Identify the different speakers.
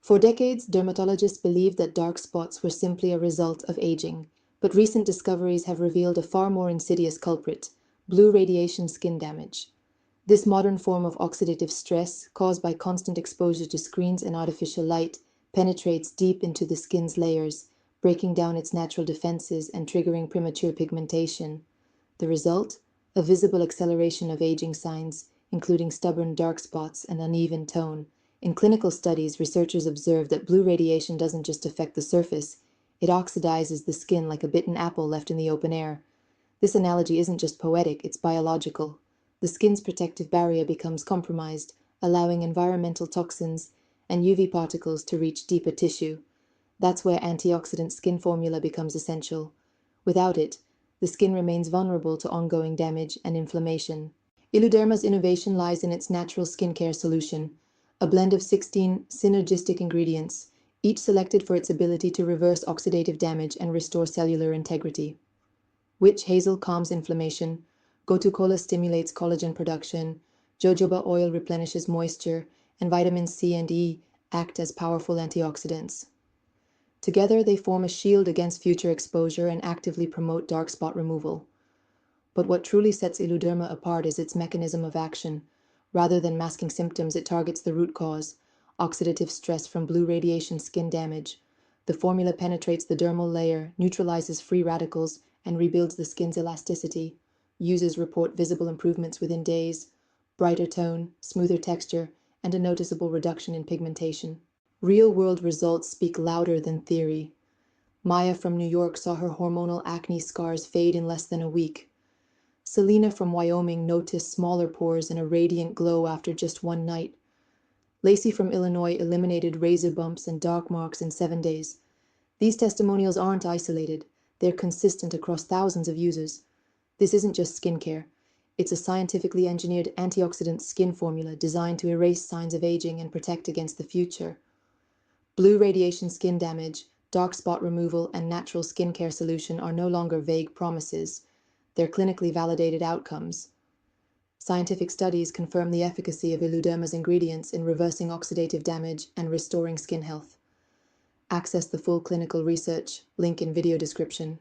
Speaker 1: For decades, dermatologists believed that dark spots were simply a result of aging, but recent discoveries have revealed a far more insidious culprit: blue radiation skin damage. This modern form of oxidative stress, caused by constant exposure to screens and artificial light, penetrates deep into the skin's layers, breaking down its natural defenses and triggering premature pigmentation. The result? A visible acceleration of aging signs, including stubborn dark spots and uneven tone. In clinical studies, researchers observed that blue radiation doesn't just affect the surface, it oxidizes the skin like a bitten apple left in the open air. This analogy isn't just poetic, it's biological. The skin's protective barrier becomes compromised, allowing environmental toxins and UV particles to reach deeper tissue. That's where antioxidant skin formula becomes essential. Without it, the skin remains vulnerable to ongoing damage and inflammation. Illuderma's innovation lies in its natural skincare solution, a blend of 16 synergistic ingredients, each selected for its ability to reverse oxidative damage and restore cellular integrity. Witch Hazel calms inflammation, Gotu Kola stimulates collagen production, Jojoba Oil replenishes moisture, and vitamins C and E act as powerful antioxidants. Together, they form a shield against future exposure and actively promote dark spot removal. But what truly sets Illuderma apart is its mechanism of action. Rather than masking symptoms, it targets the root cause: oxidative stress from blue radiation skin damage. The formula penetrates the dermal layer, neutralizes free radicals, and rebuilds the skin's elasticity. Users report visible improvements within days: brighter tone, smoother texture, and a noticeable reduction in pigmentation. Real-world results speak louder than theory. Maya from New York saw her hormonal acne scars fade in less than a week. Selena from Wyoming noticed smaller pores and a radiant glow after just one night. Lacey from Illinois eliminated razor bumps and dark marks in 7 days. These testimonials aren't isolated. They're consistent across thousands of users. This isn't just skincare. It's a scientifically engineered antioxidant skin formula designed to erase signs of aging and protect against the future. Blue radiation skin damage, dark spot removal, and natural skincare solution are no longer vague promises. They're clinically validated outcomes. Scientific studies confirm the efficacy of Illuderma's ingredients in reversing oxidative damage and restoring skin health. Access the full clinical research, link in video description.